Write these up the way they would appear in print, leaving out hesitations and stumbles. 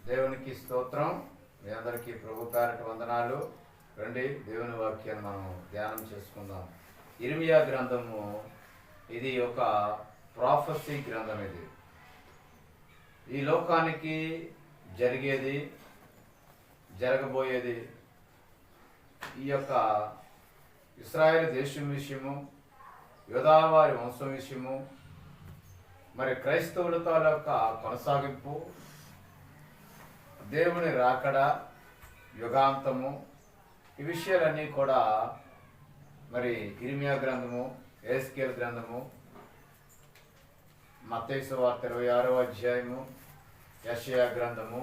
దేవునికి స్తోత్రం. మీ అందరికీ ప్రభు పేరట వందనాలు. రండి దేవుని వాక్యాన్ని మనం ధ్యానం చేసుకుందాం. ఇర్మియా గ్రంథము ఇది ఒక ప్రాఫెసీ గ్రంథం. ఇది ఈ లోకానికి జరిగేది, జరగబోయేది, ఈ యొక్క ఇశ్రాయేలు దేశం విషయము, యోధావారి వంశం విషయము, మరి క్రైస్తవుల తాలూక కొనసాగింపు, దేవుని రాకడ, యుగాంతము, ఈ విషయాలన్నీ కూడా మరి ఇర్మియా గ్రంథము, ఎహెజ్కేలు గ్రంథము, మత్తయి సువార్త 26వ అధ్యాయము, యెషయా గ్రంథము,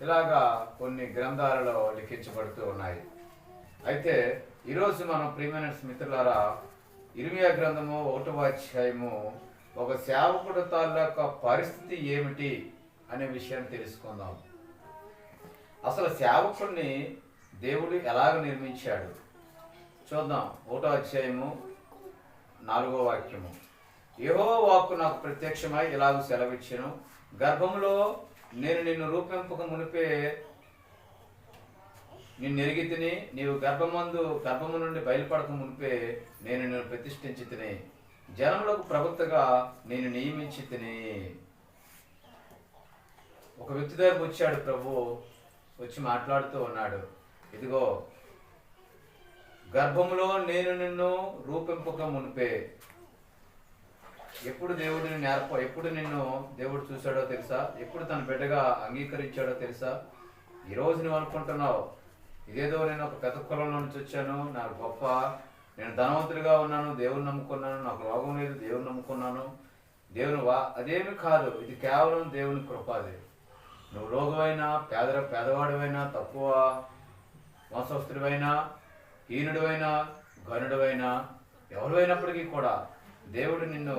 ఇలాగా కొన్ని గ్రంథాలలో లిఖించబడుతూ ఉన్నాయి. అయితే ఈరోజు మనం ప్రియమైన మిత్రులారా ఇర్మియా గ్రంథము 1వ అధ్యాయము ఒక సేవకుడు తాలూకా పరిస్థితి ఏమిటి అనే విషయాన్ని తెలుసుకుందాం. అసలు సేవకుడిని దేవుడు ఎలాగ నిర్మించాడు చూద్దాం. 1వ అధ్యాయము 4వ వాక్యము. యెహోవా వాక్కు నాకు ప్రత్యక్షమై ఇలాగ సెలవిచ్చెను, గర్భములో నేను నిన్ను రూపింపక మునిపే నిన్ను ఎరిగి తిని, నీవు గర్భము నుండి బయలుపడక మునిపే నేను నిన్ను ప్రతిష్ఠించి తిని, జనములకు ప్రవక్తగా నేను నియమించి తిని. ఒక వ్యక్తి దగ్గరకు వచ్చాడు ప్రభు, వచ్చి మాట్లాడుతూ ఉన్నాడు, ఇదిగో గర్భములో నేను నిన్ను రూపింపక మునిపే. ఎప్పుడు ఎప్పుడు నిన్ను దేవుడు చూశాడో తెలుసా? ఎప్పుడు తన బిడ్డగా అంగీకరించాడో తెలుసా? ఈరోజు నువ్వు అనుకుంటున్నావు, ఇదేదో నేను ఒక పెద్ద కులంలో నుంచి వచ్చాను, నాకు గొప్ప, నేను ధనవంతుడిగా ఉన్నాను, దేవుని నమ్ముకున్నాను, నాకు రోగం లేదు, దేవుని నమ్ముకున్నాను, అదేమి కాదు. ఇది కేవలం దేవుని కృపాది. నువ్వు రోగమైనా, పేదవాడివైనా, తక్కువ వంశస్థుడివైనా, హీనుడివైనా, ఘనుడివైనా, ఎవరివైనప్పటికీ కూడా దేవుడు నిన్ను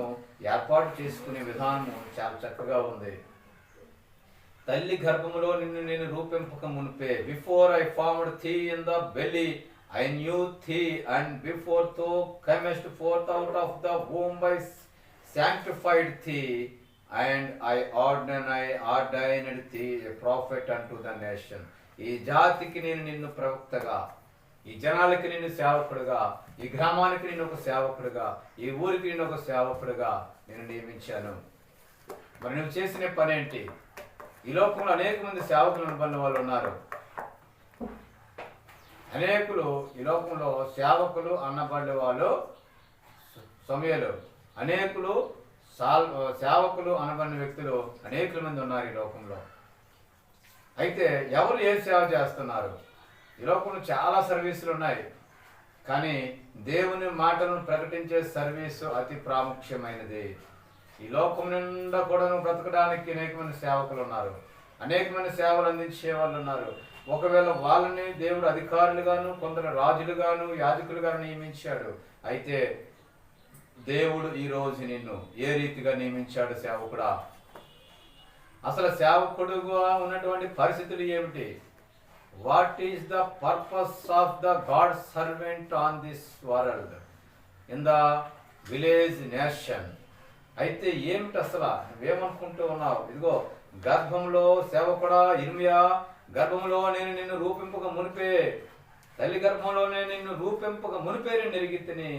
ఏర్పాటు చేసుకునే విధానము చాలా చక్కగా ఉంది. తల్లి గర్భములో నిన్ను నేను రూపింపక మునిపే, before I formed thee in the belly I knew thee, and before thou camest forth out of the womb I sanctified thee, and I ordained thee a prophet unto the nation. ఈ జాతికి నేను నిన్ను ప్రవక్తగా, ఈ జనాలకి నిన్ను సేవకుడుగా, ఈ గ్రామానికి నేను ఒక సేవకుడుగా, ఈ ఊరికి నేను ఒక సేవకుడుగా నేను నియమించాను. మరి నువ్వు చేసిన పని ఏంటి? ఈ లోకంలో అనేక మంది సేవకులు అనబడిన వాళ్ళు ఉన్నారు. ఈ లోకంలో సేవకులు అనబడే వాళ్ళు సమయలు, సేవకులు అనబడిన వ్యక్తులు అనేక మంది ఉన్నారు ఈ లోకంలో. అయితే ఎవరు ఏ సేవ చేస్తున్నారు? ఈ లోకంలో చాలా సర్వీసులు ఉన్నాయి, కానీ దేవుని మాటలను ప్రకటించే సర్వీసు అతి ప్రాముఖ్యమైనది. ఈ లోకం నిండా కూడా బ్రతకడానికి అనేక మంది సేవకులు ఉన్నారు, అనేక మంది సేవలు అందించే వాళ్ళు ఉన్నారు. ఒకవేళ వాళ్ళని దేవుడు అధికారులుగాను, కొందరు రాజులుగాను, యాజకులుగాను నియమించాడు. అయితే దేవుడు ఈ రోజు నిన్ను ఏ రీతిగా నియమించాడు సేవకుడా? అసలు సేవకుడుగా ఉన్నటువంటి పరిస్థితులు ఏమిటి? What is the purpose of the God servant on this world in the village nation? అయితే ఏమిటి అసలు? నువ్వేమనుకుంటూ ఉన్నావు? ఇదిగో గర్భంలో సేవకుడా ఇర్మియా, గర్భంలో నేను నిన్ను రూపింపక మునిపే, తల్లి గర్భంలోనే నిన్ను రూపింపక మునిపే నేను ఎరిగి తిని,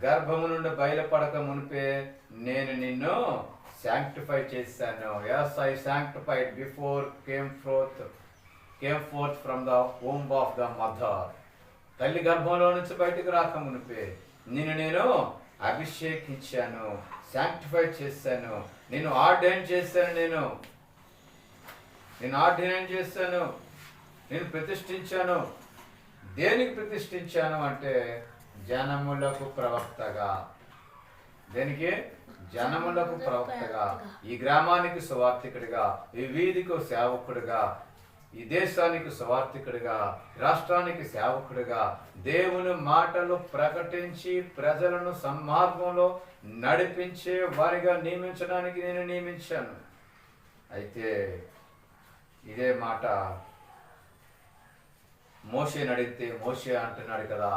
గర్భము నుండి బయలుపడక మునిపే నేను నిన్ను శాంక్టిఫై చేశాను. yes I sanctified before came forth from the womb of the mother. తల్లి గర్భంలో నుంచి బయటకు రాక మునిపే నేను అభిషేకించాను, శాంక్టిఫై చేశాను, నేను ఆర్డైన్ చేశాను, నేను ప్రతిష్ఠించాను. దేనికి ప్రతిష్ఠించాను అంటే జనములకు ప్రవక్తగా. దేనికి? జనములకు ప్రవక్తగా, ఈ గ్రామానికి సువార్థికుడిగా, ఈ వీధికి సేవకుడిగా, ఈ దేశానికి సువార్థికుడిగా, రాష్ట్రానికి సేవకుడిగా, దేవుని మాటలు ప్రకటించి ప్రజలను సన్మార్గంలో నడిపించే వారిగా నియమించడానికి నేను నియమించాను. అయితే ఇదే మాట మోషేని అడిగితే మోషే అంటున్నాడు కదా,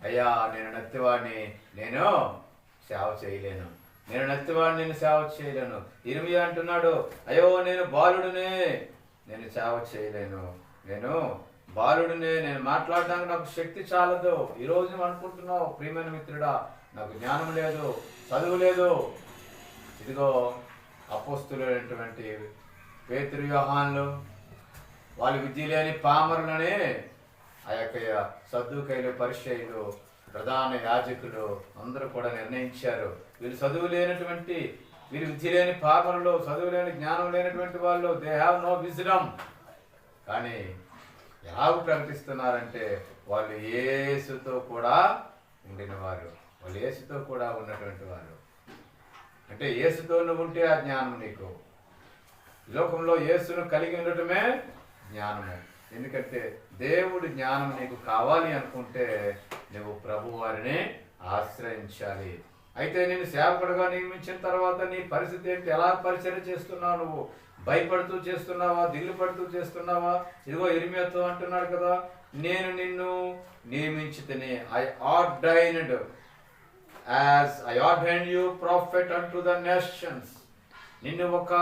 అయ్యా నేను నత్తివాడిని, నేను సేవ చేయలేను, నేను నత్తివాడిని, నేను సేవ చేయలేను. ఇర్మియా అంటున్నాడు, అయ్యో నేను బాలుడినే, నేను సేవ చేయలేను, నేను బాలుడిని, నేను మాట్లాడడానికి నాకు శక్తి చాలదు. ఈరోజు నువ్వు అనుకుంటున్నావు, ప్రియమైన మిత్రుడా, నాకు జ్ఞానం లేదు, చదువు లేదు. ఇదిగో అపోస్తులైనటువంటి పేతురు, యోహానులు, వాళ్ళు విద్య లేని పామరులని ఆ యొక్క సద్దూకైలు, పరిసయ్యులు, ప్రధాన యాజకులు అందరూ కూడా నిర్ణయించారు. వీళ్ళు చదువు లేనటువంటి, వీళ్ళు విద్య లేని పామరులు, చదువు లేని జ్ఞానం లేనటువంటి వాళ్ళు, దే హ్యావ్ నో విజ్డమ్. కానీ ఎలాగ ప్రకటిస్తున్నారంటే వాళ్ళు యేసుతో కూడా ఉండిన వారు, వాళ్ళు యేసుతో కూడా ఉన్నటువంటి వారు. అంటే యేసుతో నువ్వు ఉంటే ఆ జ్ఞానం నీకు. ఈ లోకంలో యేసును కలిగి ఉండటమే జ్ఞానము. ఎందుకంటే దేవుడి జ్ఞానం నీకు కావాలి అనుకుంటే నువ్వు ప్రభు వారిని ఆశ్రయించాలి. అయితే నేను సేవకుడుగా నియమించిన తర్వాత నీ పరిస్థితి ఏంటి? ఎలా పరిచయం చేస్తున్నావు? నువ్వు భయపడుతూ చేస్తున్నావా, దిగులు పడుతూ చేస్తున్నావా? ఇదిగో ఇర్మియాతో అంటున్నాడు కదా, నేను నిన్ను నియమించితిని, I ordained as I ordained you prophet unto the nations. నిన్ను ఒక